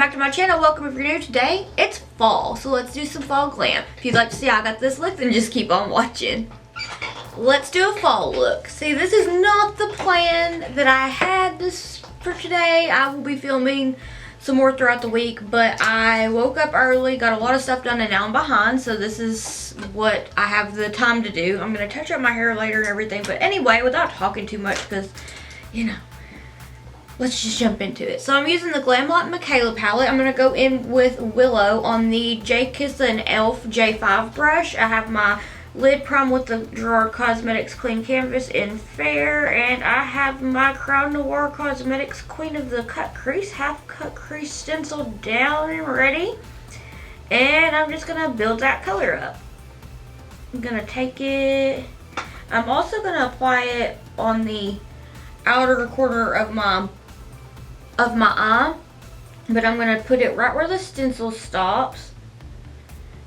back to my channel. Welcome if you're new. Today, it's fall, so let's do some fall glam. If you'd like to see how I got this look, then just keep on watching. Let's do a fall look. See, this is not the plan that I had this for today. I will be filming some more throughout the week, but I woke up early, got a lot of stuff done, and now I'm behind, so this is what I have the time to do. I'm going to touch up my hair later and everything, but anyway, without talking too much, because, you know, let's just jump into it. So I'm using the Glamlite Mikayla palette. I'm going to go in with Willow on the J Kiss and Elf J5 brush. I have my lid prime with the Gerard Cosmetics Clean Canvas in Fair. And I have my Crown Noir Cosmetics Queen of the Cut Crease, half cut crease stencil down and ready. And I'm just going to build that color up. I'm going to take it. I'm also going to apply it on the outer corner of my eye, but I'm going to put it right where the stencil stops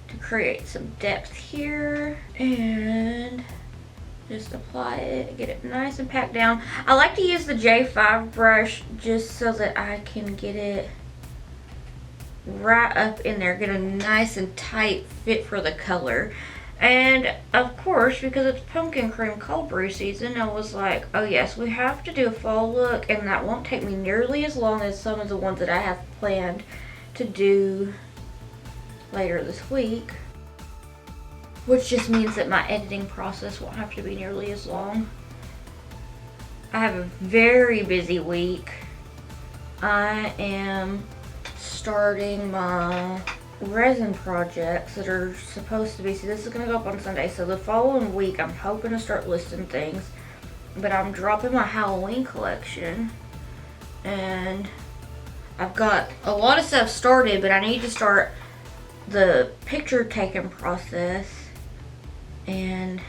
to create some depth here, and just apply it, get it nice and packed down. I like to use the J5 brush just so that I can get it right up in there, get a nice and tight fit for the color. And of course, because it's pumpkin cream cold brew season, I was like, oh yes, we have to do a fall look, and that won't take me nearly as long as some of the ones that I have planned to do later this week. Which just means that my editing process won't have to be nearly as long. I have a very busy week. I am starting my resin projects that are supposed to be, see, this is going to go up on Sunday, so the following week I'm hoping to start listing things, but I'm dropping my Halloween collection, and I've got a lot of stuff started, but I need to start the picture taking process, and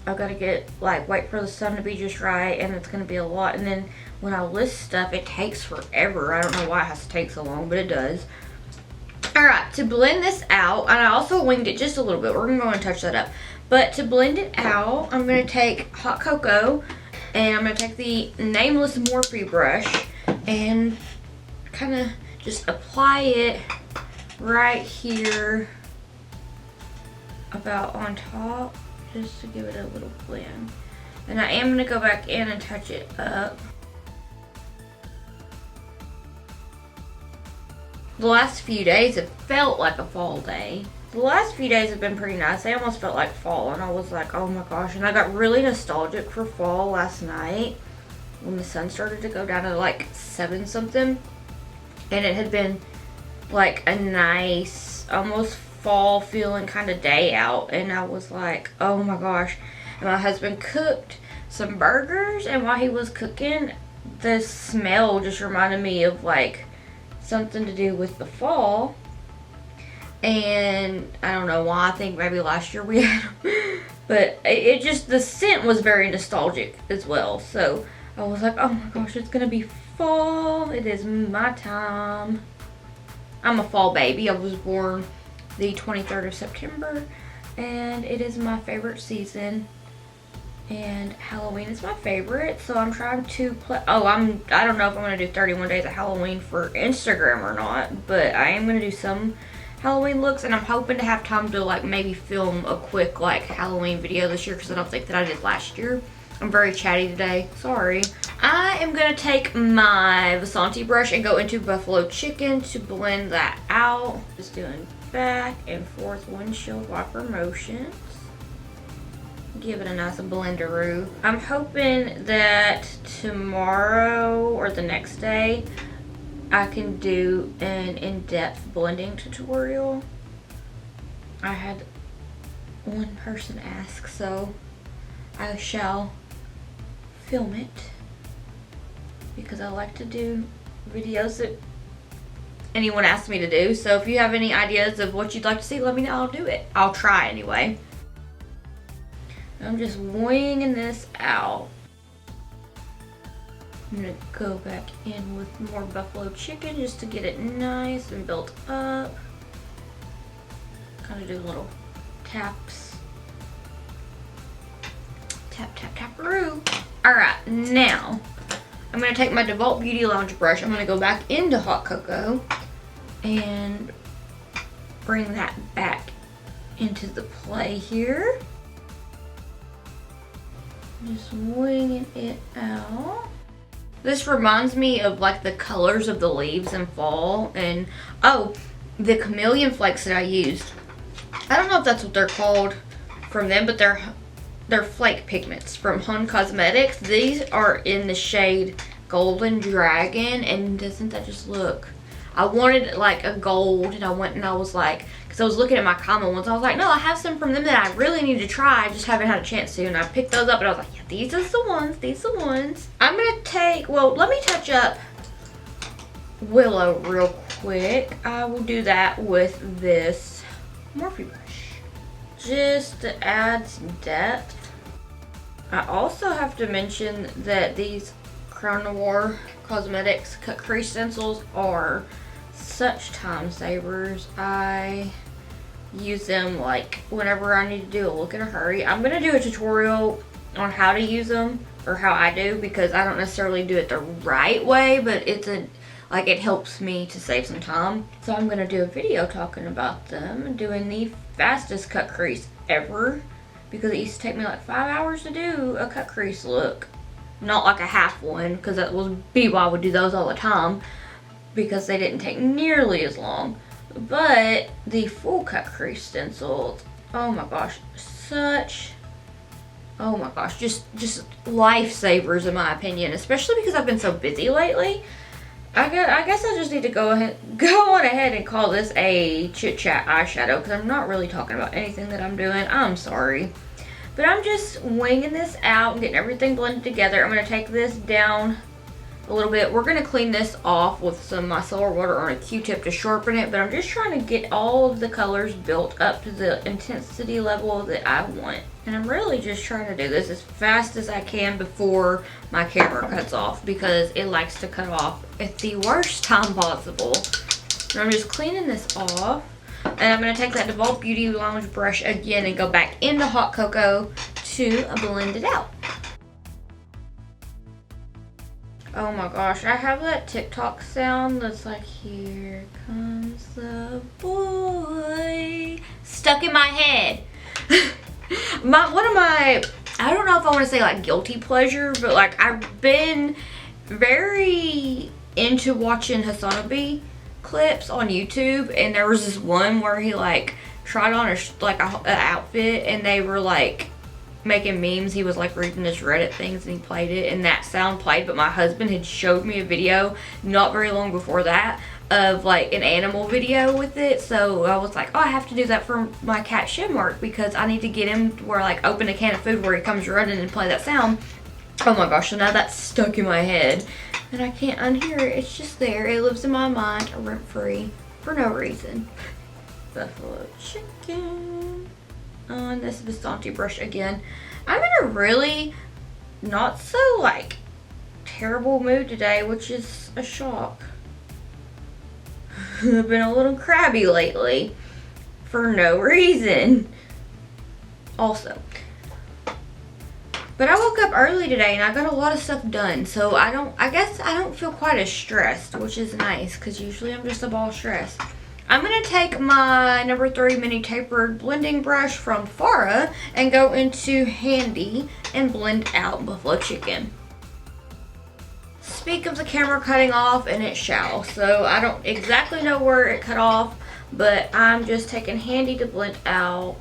I've got to get, wait for the sun to be just right, and it's going to be a lot, and then when I list stuff, it takes forever. I don't know why it has to take so long, but it does. Alright, to blend this out, and I also winged it just a little bit. We're going to go and touch that up. But to blend it out, I'm going to take hot cocoa, and I'm going to take the nameless Morphe brush and kind of just apply it right here about on top, just to give it a little blend. And I am going to go back in and touch it up. The last few days have felt like a fall day. The last few days have been pretty nice. They almost felt like fall, and I was like, oh my gosh. And I got really nostalgic for fall last night when the sun started to go down to like 7 something. And it had been like a nice, almost fall feeling kind of day out. And I was like, oh my gosh. And my husband cooked some burgers, and while he was cooking, the smell just reminded me of like something to do with the fall, and I don't know why. I think maybe last year we had them, but it just, the scent was very nostalgic as well. So I was like, oh my gosh, it's gonna be fall. It is my time. I'm a fall baby. I was born the 23rd of September, and it is my favorite season. And Halloween is my favorite, so I'm trying to play. I don't know if I'm going to do 31 days of Halloween for Instagram or not, but I am going to do some Halloween looks, and I'm hoping to have time to like maybe film a quick like Halloween video this year, because I don't think that I did last year. I'm very chatty today, sorry. I am going to take my Vasanti brush and go into Buffalo Chicken to blend that out. Just doing back and forth windshield wiper motions. Give it a nice blenderoo. I'm hoping that tomorrow or the next day I can do an in-depth blending tutorial. I had one person ask, so I shall film it, because I like to do videos that anyone asks me to do. So if you have any ideas of what you'd like to see, let me know. I'll do it. I'll try anyway. I'm just winging this out. I'm going to go back in with more buffalo chicken just to get it nice and built up. Kind of do little taps. Tap, tap, tap-a-roo. Alright, now I'm going to take my DeVault Beauty Lounge brush. I'm going to go back into hot cocoa and bring that back into the play here. Just winging it out. This reminds me of like the colors of the leaves in fall. And oh, the chameleon flakes that I used. I don't know if that's what they're called from them, but they're flake pigments from Home Cosmetics. These are in the shade Golden Dragon, and doesn't that just look? I wanted like a gold, and I went and I was like, because I was looking at my common ones, I was like, no, I have some from them that I really need to try. I just haven't had a chance to, and I picked those up, and I was like, yeah, these are the ones. These are the ones. I'm gonna take, well, let me touch up Willow real quick. I will do that with this Morphe brush, just to add some depth. I also have to mention that these Crown Noir Cosmetics cut crease stencils are such time savers. I use them like whenever I need to do a look in a hurry. I'm gonna do a tutorial on how to use them, or how I do, because I don't necessarily do it the right way, but it helps me to save some time. So I'm gonna do a video talking about them and doing the fastest cut crease ever, because it used to take me like 5 hours to do a cut crease look. Not like a half one, because that was B-Ball would do those all the time, because they didn't take nearly as long. But the full cut crease stencils, oh my gosh, oh my gosh, just lifesavers in my opinion, especially because I've been so busy lately. I guess I just need to go on ahead and call this a chit chat eyeshadow, because I'm not really talking about anything that I'm doing. I'm sorry. But I'm just winging this out and getting everything blended together. I'm going to take this down a little bit. We're going to clean this off with some micellar water on a Q-tip to sharpen it. But I'm just trying to get all of the colors built up to the intensity level that I want. And I'm really just trying to do this as fast as I can before my camera cuts off, because it likes to cut off at the worst time possible. And I'm just cleaning this off. And I'm going to take that DeVault Beauty Lounge brush again and go back into hot cocoa to blend it out. Oh my gosh, I have that TikTok sound that's like, here comes the boy, stuck in my head. One of my, I don't know if I want to say like guilty pleasure, but like I've been very into watching Hasanabi clips on YouTube, and there was this one where he like tried on an outfit, and they were like making memes. He was like reading his Reddit things, and he played it, and that sound played. But my husband had showed me a video not very long before that of like an animal video with it, so I was like, oh, I have to do that for my cat Shimmark, because I need to get him to where like open a can of food where he comes running and play that sound. Oh my gosh, so now that's stuck in my head and I can't unhear it. It's just there. It lives in my mind rent-free for no reason. Buffalo chicken on this Vasanti brush again. I'm in a really not so like terrible mood today, which is a shock. I've been a little crabby lately for no reason. Also, but I woke up early today and I got a lot of stuff done, so I guess I don't feel quite as stressed, which is nice, because usually I'm just a ball stressed. I'm going to take my number 3 mini tapered blending brush from Farah and go into Handy and blend out buffalo chicken. Speak of the camera cutting off, and it shall, so I don't exactly know where it cut off, but I'm just taking Handy to blend out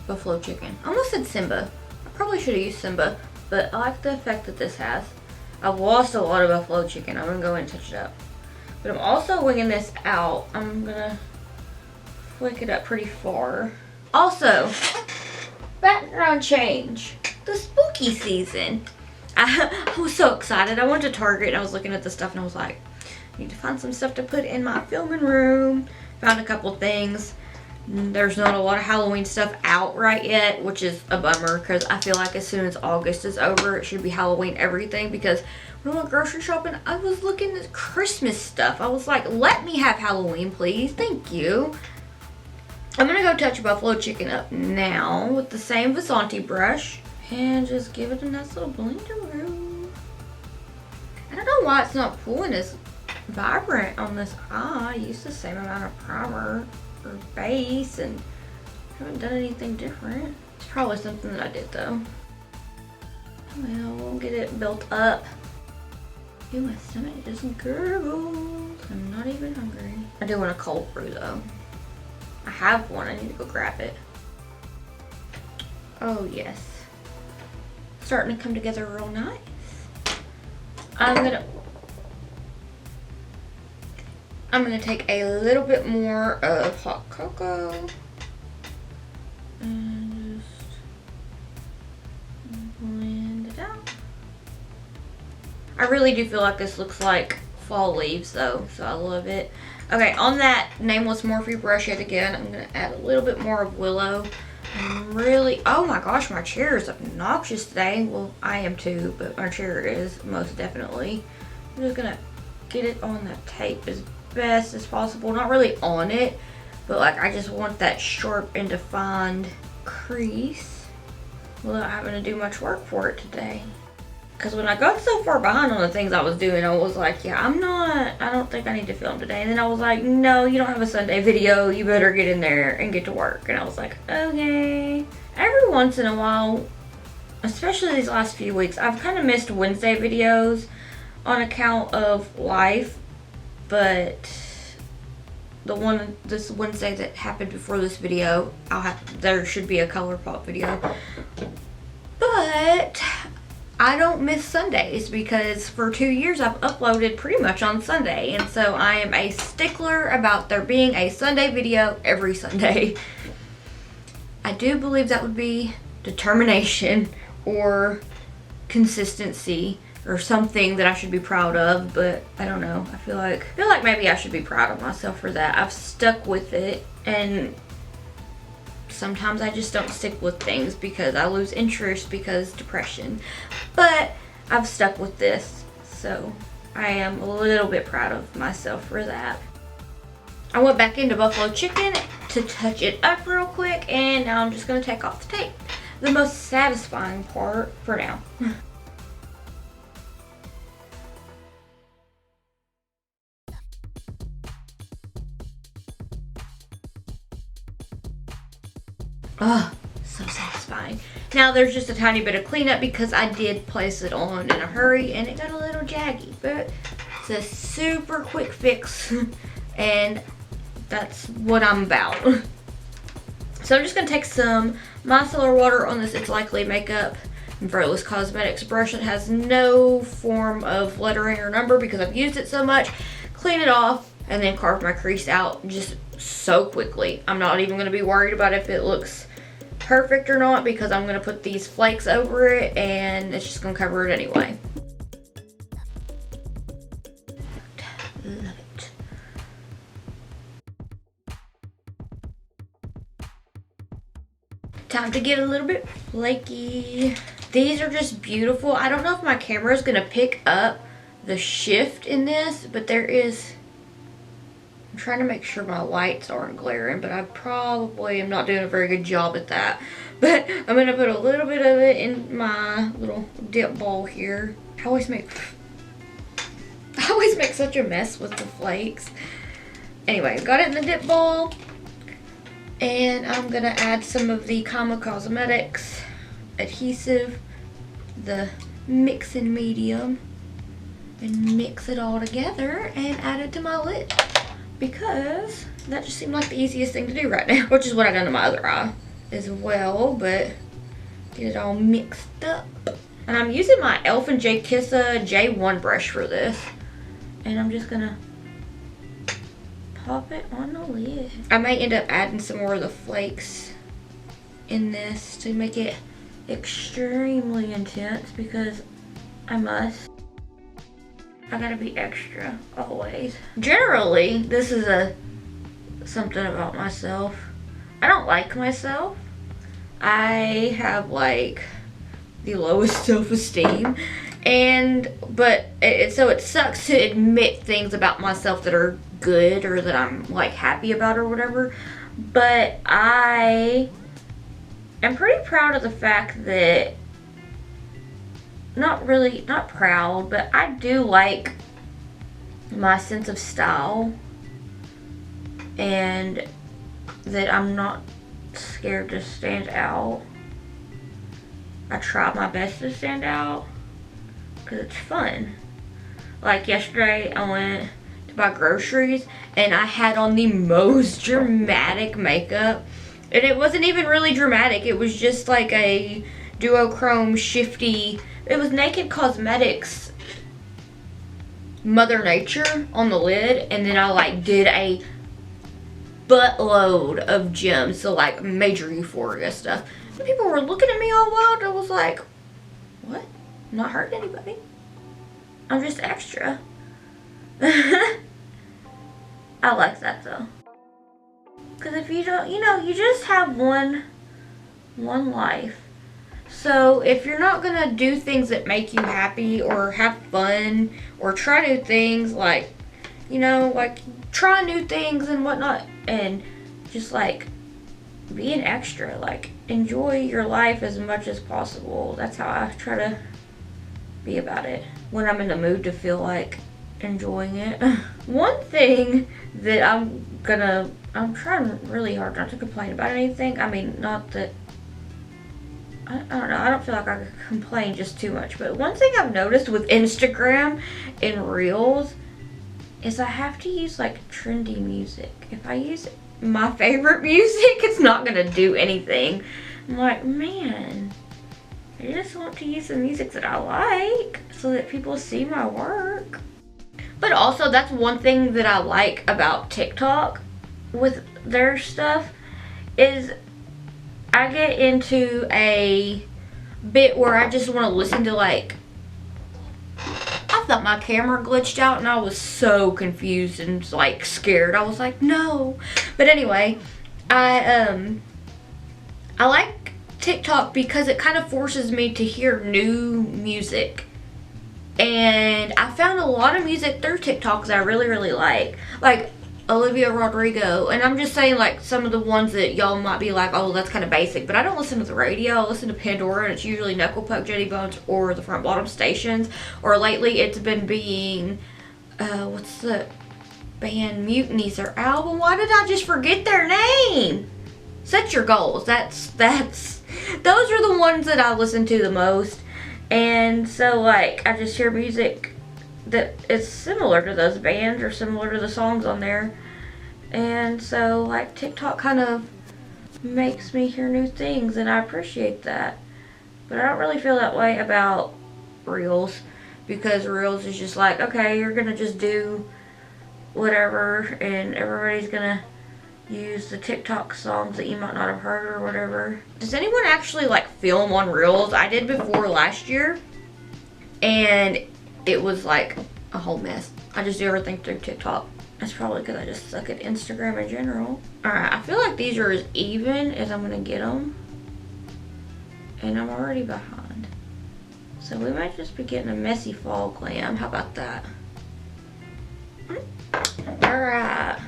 buffalo chicken. I almost said Simba. I probably should have used Simba, but I like the effect that this has. I've lost a lot of buffalo chicken. I'm gonna go in and touch it up. But I'm also winging this out. I'm gonna flick it up pretty far. Also, background change. The spooky season. I was so excited. I went to Target and I was looking at the stuff and I was like, I need to find some stuff to put in my filming room. Found a couple things. There's not a lot of Halloween stuff out right yet, which is a bummer, because I feel like as soon as August is over, it should be Halloween everything, because when I went grocery shopping, I was looking at Christmas stuff. I was like, let me have Halloween, please. Thank you. I'm going to go touch buffalo chicken up now with the same Vasanti brush and just give it a nice little blender room. I don't know why it's not pulling as vibrant on this eye. I used the same amount of primer or base and haven't done anything different. It's probably something that I did though. Well, we'll get it built up. Ew, my stomach just gurgles. I'm not even hungry. I do want a cold brew though. I have one, I need to go grab it. Oh yes. Starting to come together real nice. I'm gonna take a little bit more of hot cocoa and just blend it out. I really do feel like this looks like fall leaves though, so I love it. Okay, on that Nameless Morphe brush yet again, I'm gonna add a little bit more of Willow. I'm really, oh my gosh, my chair is obnoxious today. Well, I am too, but my chair is most definitely. I'm just gonna get it on the tape as best as possible. Not really on it, but like I just want that sharp and defined crease without having to do much work for it today. Because when I got so far behind on the things I was doing, I was like, yeah, I don't think I need to film today. And then I was like, no, you don't have a Sunday video. You better get in there and get to work. And I was like, okay. Every once in a while, especially these last few weeks, I've kind of missed Wednesday videos on account of life. But this Wednesday that happened before this video, there should be a ColourPop video. But I don't miss Sundays because for 2 years I've uploaded pretty much on Sunday, and so I am a stickler about there being a Sunday video every Sunday. I do believe that would be determination or consistency or something that I should be proud of, but I don't know. I feel like maybe I should be proud of myself for that. I've stuck with it, and sometimes I just don't stick with things because I lose interest because depression. But I've stuck with this, so I am a little bit proud of myself for that. I went back into buffalo chicken to touch it up real quick, and now I'm just going to take off the tape. The most satisfying part for now. Oh, so satisfying. Now there's just a tiny bit of cleanup because I did place it on in a hurry and it got a little jaggy, but it's a super quick fix and that's what I'm about. So I'm just gonna take some micellar water on this It's Likely makeup and Frivolous Cosmetics brush that has no form of lettering or number because I've used it so much. Clean it off and then carve my crease out just so quickly. I'm not even gonna be worried about if it looks perfect or not because I'm gonna put these flakes over it and it's just gonna cover it anyway. Love it. Time to get a little bit flaky. These are just beautiful. I don't know if my camera is gonna pick up the shift in this, but there is, I'm trying to make sure my lights aren't glaring, but I probably am not doing a very good job at that. But I'm gonna put a little bit of it in my little dip bowl here. I always make such a mess with the flakes. Anyway, got it in the dip bowl. And I'm gonna add some of the Kama Cosmetics adhesive, the mixing medium, and mix it all together and add it to my lid. Because that just seemed like the easiest thing to do right now, which is what I done to my other eye as well, but get it all mixed up. And I'm using my Elf and J Kissa J1 brush for this, and I'm just gonna pop it on the lid. I may end up adding some more of the flakes in this to make it extremely intense because I must. I gotta be extra always. Generally, this is something about myself. I don't like myself. I have like the lowest self-esteem, but it sucks to admit things about myself that are good or that I'm like happy about or whatever. But I am pretty proud of the fact that, not proud, but I do like my sense of style, and that I'm not scared to stand out. I try my best to stand out because it's fun. Like yesterday I went to buy groceries and I had on the most dramatic makeup, and it wasn't even really dramatic. It was just like a duochrome shifty, it was Naked Cosmetics Mother Nature on the lid, and then I like did a buttload of gems, so like major Euphoria stuff. And people were looking at me all wild. I was like, what? I'm not hurting anybody. I'm just extra. I like that though. Because if you don't, you know, you just have one life. So if you're not gonna do things that make you happy or have fun or try new things, like, you know, like try new things and whatnot, and just like be an extra, like enjoy your life as much as possible. That's how I try to be about it when I'm in the mood to feel like enjoying it. One thing that I'm trying really hard not to complain about anything. I mean, not that, I don't know, I don't feel like I complain just too much, but one thing I've noticed with Instagram and Reels is I have to use like trendy music. If I use my favorite music, it's not gonna do anything. I'm like, man, I just want to use the music that I like so that people see my work. But also, that's one thing that I like about TikTok with their stuff is I get into a bit where I just want to listen to, like, I thought my camera glitched out and I was so confused and like scared. I was like, no. But anyway, I like TikTok because it kind of forces me to hear new music. And I found a lot of music through TikTok that I really, really like Olivia Rodrigo. And I'm just saying, like, some of the ones that y'all might be like, oh, that's kind of basic. But I don't listen to the radio. I listen to Pandora, and it's usually Knuckle Puck, Jetty Bones, or the Front Bottom Stations. Or lately, it's been being, what's the band? Mutiny's their album. Why did I just forget their name? Set Your Goals. Those are the ones that I listen to the most. And so, like, I just hear music that is similar to those bands or similar to the songs on there. And so, like, TikTok kind of makes me hear new things, and I appreciate that. But I don't really feel that way about Reels, because Reels is just like, okay, you're gonna just do whatever, and everybody's gonna use the TikTok songs that you might not have heard or whatever. Does anyone actually like film on Reels? I did before last year, and it was like a whole mess. I just do everything through TikTok. That's probably because I just suck at Instagram in general. Alright, I feel like these are as even as I'm gonna get them, and I'm already behind. So we might just be getting a messy fall glam. How about that? Alright.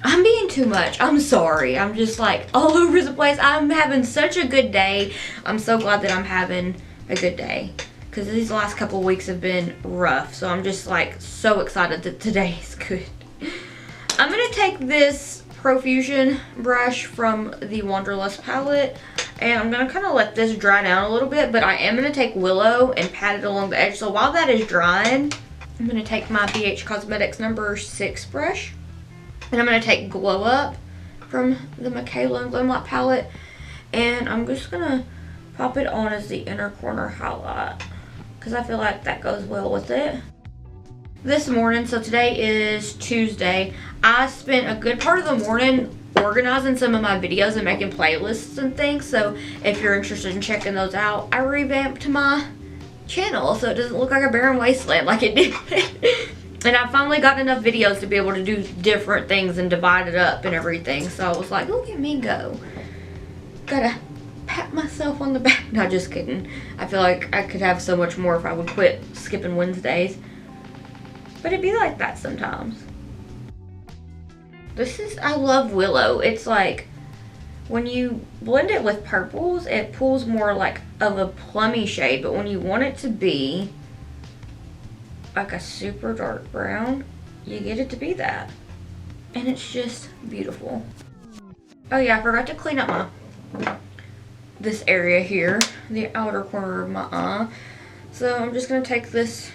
I'm being too much. I'm sorry. I'm just like all over the place. I'm having such a good day. I'm so glad that I'm having a good day, because these last couple weeks have been rough. So I'm just like so excited that today is good. I'm going to take this Profusion brush from the Wanderlust palette, and I'm going to kind of let this dry down a little bit, but I am going to take Willow and pat it along the edge. So while that is drying, I'm going to take my BH Cosmetics number 6 brush. And I'm going to take Glow Up from the Mikayla and Glamlite palette. And I'm just going to pop it on as the inner corner highlight, because I feel like that goes well with it. This morning, so today is Tuesday, I spent a good part of the morning organizing some of my videos and making playlists and things. So if you're interested in checking those out, I revamped my channel so it doesn't look like a barren wasteland like it did. And I finally got enough videos to be able to do different things and divide it up and everything. So I was like, look at me go. Gotta pat myself on the back. No, just kidding. I feel like I could have so much more if I would quit skipping Wednesdays. But it'd be like that sometimes. I love Willow. It's like, when you blend it with purples, it pulls more like of a plummy shade. But when you want it to be like a super dark brown, you get it to be that. And it's just beautiful. Oh yeah, I forgot to clean up this area here, the outer corner of my eye. So I'm just going to take this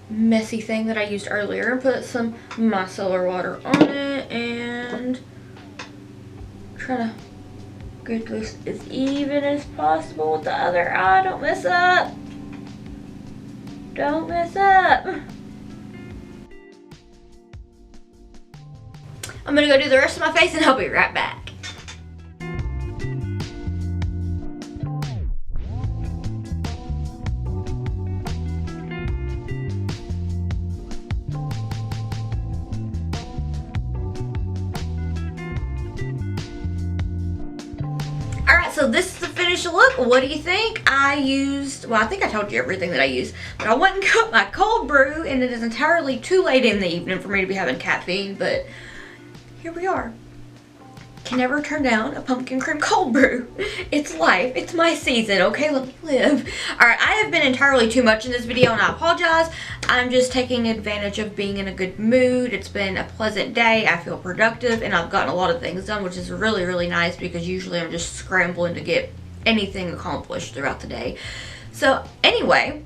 messy thing that I used earlier and put some micellar water on it and try to get this as even as possible with the other eye. Don't mess up. Don't mess up. I'm gonna go do the rest of my face and I'll be right back. Alright, so this is the finished look. What do you think? I think I told you everything that I used, but I went and got my cold brew, and it is entirely too late in the evening for me to be having caffeine, but here we are. Can never turn down a pumpkin cream cold brew. It's life. It's my season, okay? Let me live. Alright, I have been entirely too much in this video, and I apologize. I'm just taking advantage of being in a good mood. It's been a pleasant day. I feel productive, and I've gotten a lot of things done, which is really, really nice because usually I'm just scrambling to get anything accomplished throughout the day. So, anyway,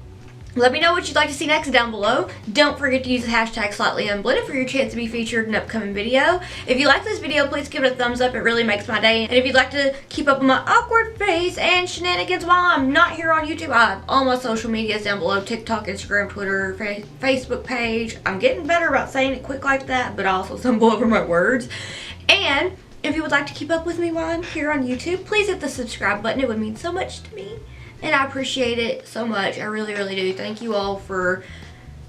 let me know what you'd like to see next down below. Don't forget to use the hashtag slightlyunblended for your chance to be featured in an upcoming video. If you like this video, please give it a thumbs up. It really makes my day. And if you'd like to keep up with my awkward face and shenanigans while I'm not here on YouTube, I have all my social medias down below. TikTok, Instagram, Twitter, Facebook page. I'm getting better about saying it quick like that, but I also stumble over my words. And if you would like to keep up with me while I'm here on YouTube, please hit the subscribe button. It would mean so much to me. And I appreciate it so much. I really, really do. Thank you all for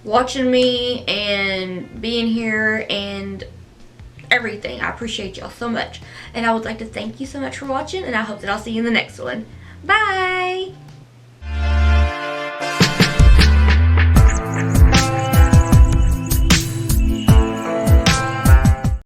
watching me and being here and everything. I appreciate y'all so much. And I would like to thank you so much for watching, and I hope that I'll see you in the next one. Bye!